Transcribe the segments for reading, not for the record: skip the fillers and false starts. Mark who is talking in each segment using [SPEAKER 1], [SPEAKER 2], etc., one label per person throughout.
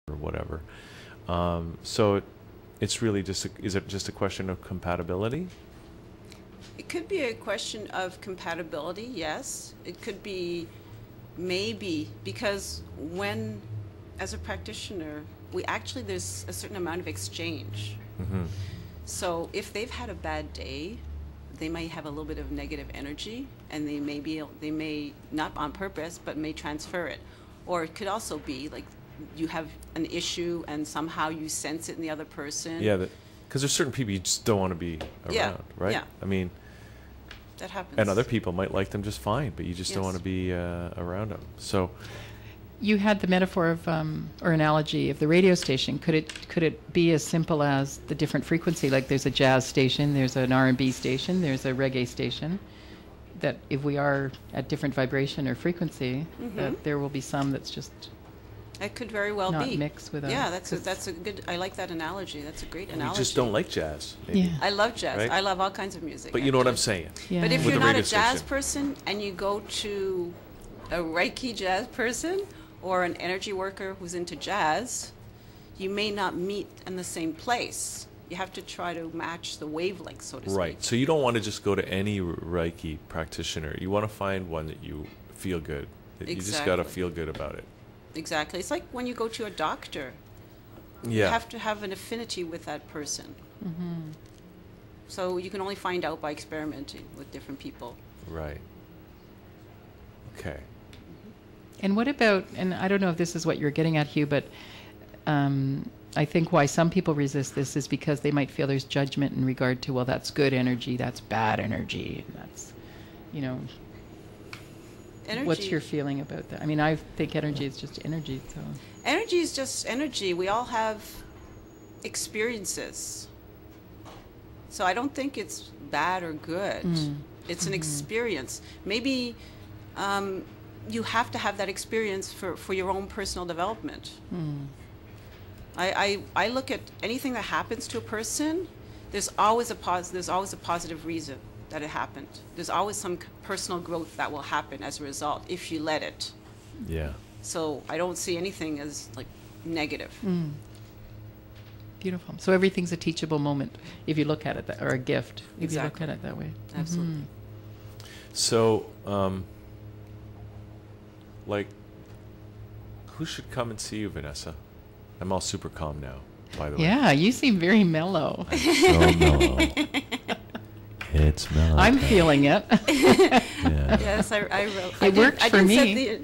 [SPEAKER 1] or whatever. So it's really just, is it just a question of compatibility?
[SPEAKER 2] It could be a question of compatibility, yes. It could be maybe because when, as a practitioner, there's a certain amount of exchange.
[SPEAKER 1] Mm-hmm.
[SPEAKER 2] So if they've had a bad day, they might have a little bit of negative energy, and they may not on purpose, but may transfer it. Or it could also be like you have an issue and somehow you sense it in the other person.
[SPEAKER 1] Yeah, because there's certain people you just don't want to be around, right?
[SPEAKER 2] Yeah.
[SPEAKER 1] I mean,
[SPEAKER 2] that happens.
[SPEAKER 1] and other people might like them just fine, but you just don't
[SPEAKER 2] Yes.
[SPEAKER 1] want to be around them. So
[SPEAKER 3] You had the metaphor of, or analogy of the radio station. Could it be as simple as the different frequency? Like there's a jazz station, there's an R&B station, there's a reggae station. That if we are at different vibration or frequency, that there will be some that's just
[SPEAKER 2] It could very well
[SPEAKER 3] not
[SPEAKER 2] be.
[SPEAKER 3] mix with
[SPEAKER 2] Yeah,
[SPEAKER 3] us.
[SPEAKER 2] that's a good. I like that analogy. That's a great
[SPEAKER 1] you
[SPEAKER 2] analogy.
[SPEAKER 1] just don't like jazz, maybe.
[SPEAKER 3] Yeah.
[SPEAKER 2] I love jazz.
[SPEAKER 1] Right?
[SPEAKER 2] I love all kinds of music.
[SPEAKER 1] But you know what I'm
[SPEAKER 2] actually.
[SPEAKER 1] saying.
[SPEAKER 3] Yeah.
[SPEAKER 2] But if
[SPEAKER 1] With
[SPEAKER 2] you're
[SPEAKER 1] the
[SPEAKER 2] not a
[SPEAKER 1] radio
[SPEAKER 2] jazz
[SPEAKER 1] station.
[SPEAKER 2] person and you go to a Reiki jazz person or an energy worker who's into jazz, you may not meet in the same place. You have to try to match the wavelength, so to speak.
[SPEAKER 1] Right. So you don't want to just go to any Reiki practitioner. You want to find one that you feel good. You just got to
[SPEAKER 2] Exactly.
[SPEAKER 1] feel good about it.
[SPEAKER 2] Exactly. It's like when you go to a doctor. You
[SPEAKER 1] Yeah.
[SPEAKER 2] have to have an affinity with that person. So you can only find out by experimenting with different people.
[SPEAKER 1] Right. Okay.
[SPEAKER 3] And what about, and I don't know if this is what you're getting at, Hugh, but I think why some people resist this is because they might feel there's judgment in regard to, well, that's good energy, that's bad energy, and that's, you know,
[SPEAKER 2] Energy.
[SPEAKER 3] what's your feeling about that? I mean, I think energy is just energy, so.
[SPEAKER 2] Energy is just energy. We all have experiences. So I don't think it's bad or good. It's an experience. Maybe you have to have that experience for your own personal development. I look at anything that happens to a person, there's always a positive reason that it happened. There's always some personal growth that will happen as a result if you let it.
[SPEAKER 1] Yeah.
[SPEAKER 2] So I don't see anything as like negative.
[SPEAKER 3] Beautiful. So everything's a teachable moment if you look at it, or a gift if you look
[SPEAKER 2] Exactly.
[SPEAKER 3] at it that way.
[SPEAKER 2] Absolutely.
[SPEAKER 1] So, like, who should come and see you, Vanessa? I'm all super calm now, by the way.
[SPEAKER 3] Yeah, you seem very mellow.
[SPEAKER 1] So mellow. It's mellow.
[SPEAKER 3] I'm
[SPEAKER 1] time.
[SPEAKER 3] feeling it.
[SPEAKER 1] Yeah.
[SPEAKER 2] Yes, I wrote.
[SPEAKER 3] It worked for me.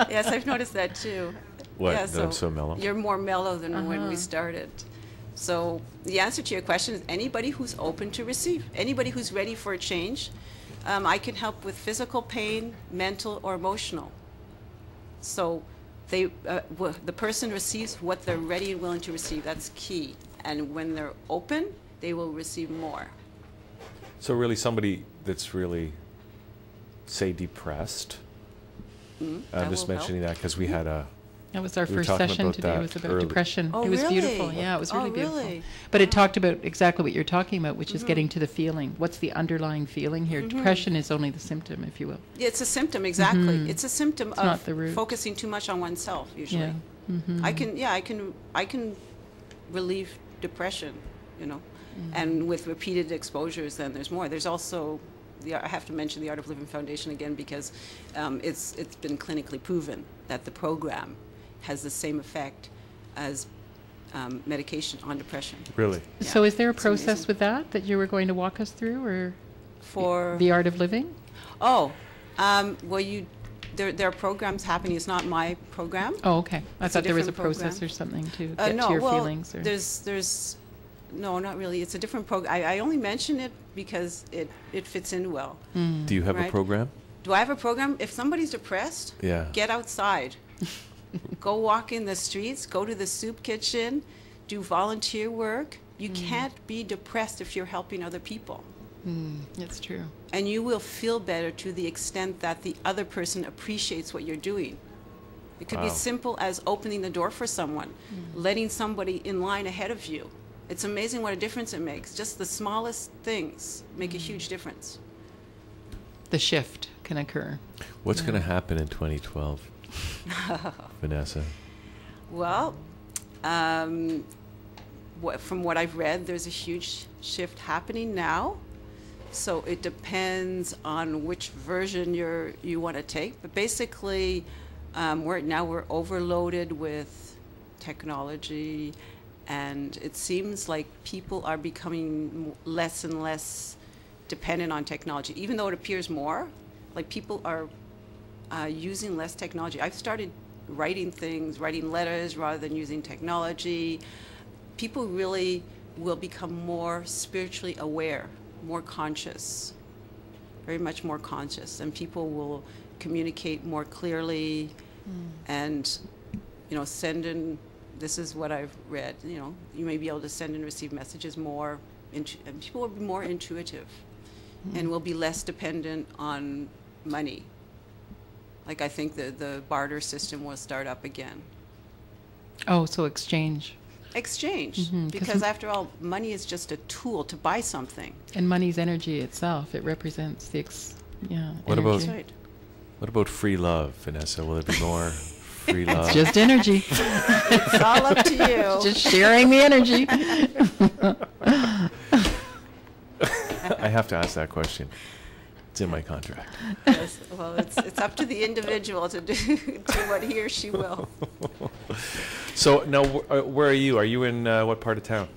[SPEAKER 2] Yes, I've noticed that too.
[SPEAKER 1] What?
[SPEAKER 2] Yeah,
[SPEAKER 1] That I'm so mellow?
[SPEAKER 2] You're more mellow than when we started. So the answer to your question is anybody who's open to receive, anybody who's ready for a change. I can help with physical pain, mental or emotional. So the person receives what they're ready and willing to receive. That's key. And when they're open, they will receive more.
[SPEAKER 1] So really somebody that's really, say, depressed. I'm
[SPEAKER 2] that
[SPEAKER 1] just
[SPEAKER 2] will
[SPEAKER 1] mentioning that because we had a...
[SPEAKER 3] That was our
[SPEAKER 1] We were
[SPEAKER 3] first
[SPEAKER 1] talking
[SPEAKER 3] session
[SPEAKER 1] about
[SPEAKER 3] today.
[SPEAKER 1] that
[SPEAKER 3] It was about
[SPEAKER 1] early.
[SPEAKER 3] depression.
[SPEAKER 2] Oh,
[SPEAKER 3] it was
[SPEAKER 2] really?
[SPEAKER 3] beautiful. Yeah, it was really
[SPEAKER 2] Oh,
[SPEAKER 3] beautiful.
[SPEAKER 2] really?
[SPEAKER 3] But it talked about exactly what you're talking about, which is getting to the feeling. What's the underlying feeling here? Depression is only the symptom, if you will.
[SPEAKER 2] Yeah, it's a symptom, exactly. It's a symptom
[SPEAKER 3] not
[SPEAKER 2] of
[SPEAKER 3] the root.
[SPEAKER 2] focusing too much on oneself, usually.
[SPEAKER 3] Yeah.
[SPEAKER 2] I can relieve depression, you know. And with repeated exposures, then there's more. There's also, I have to mention the Art of Living Foundation again because it's been clinically proven that the program has the same effect as medication on depression.
[SPEAKER 1] Really?
[SPEAKER 2] Yeah,
[SPEAKER 3] So is there a
[SPEAKER 2] it's
[SPEAKER 3] process
[SPEAKER 2] amazing.
[SPEAKER 3] with that you were going to walk us through, or
[SPEAKER 2] For
[SPEAKER 3] the art of living?
[SPEAKER 2] well, there are programs happening. It's not my program.
[SPEAKER 3] Oh, okay. I
[SPEAKER 2] It's a
[SPEAKER 3] thought there was a
[SPEAKER 2] different
[SPEAKER 3] process
[SPEAKER 2] program.
[SPEAKER 3] or something to get
[SPEAKER 2] No,
[SPEAKER 3] to your
[SPEAKER 2] well,
[SPEAKER 3] feelings. Or
[SPEAKER 2] there's no, not really. It's a different program. I only mention it because it fits in well.
[SPEAKER 1] Do you have a
[SPEAKER 2] Right.
[SPEAKER 1] program?
[SPEAKER 2] Do I have a program? If somebody's depressed,
[SPEAKER 1] Yeah.
[SPEAKER 2] get outside. Go walk in the streets, go to the soup kitchen, do volunteer work. You can't be depressed if you're helping other people.
[SPEAKER 3] It's true.
[SPEAKER 2] And you will feel better to the extent that the other person appreciates what you're doing. It could be
[SPEAKER 1] Wow.
[SPEAKER 2] simple as opening the door for someone, letting somebody in line ahead of you. It's amazing what a difference it makes. Just the smallest things make a huge difference.
[SPEAKER 3] The shift can occur.
[SPEAKER 1] What's going to happen in 2012? Vanessa?
[SPEAKER 2] Well, from what I've read, there's a huge shift happening now. So it depends on which version you want to take. But basically, we're overloaded with technology, and it seems like people are becoming less and less dependent on technology, even though it appears more. Like people are using less technology. I've started writing letters rather than using technology. People really will become more spiritually aware, more conscious, very much more conscious, and people will communicate more clearly and, send in, this is what I've read, you may be able to send and receive messages more, and people will be more intuitive and will be less dependent on money. Like I think the barter system will start up again.
[SPEAKER 3] Oh, so exchange.
[SPEAKER 2] Exchange, because after all, money is just a tool to buy something.
[SPEAKER 3] And money's energy itself. It represents the
[SPEAKER 1] What
[SPEAKER 3] energy.
[SPEAKER 1] about what about free love, Vanessa? Will there be more free love?
[SPEAKER 3] It's just energy.
[SPEAKER 2] It's all up to you.
[SPEAKER 3] Just sharing the energy.
[SPEAKER 1] I have to ask that question. It's in my contract.
[SPEAKER 2] Yes, well, it's up to the individual to do what he or she will.
[SPEAKER 1] So now, where are you? Are you in what part of town?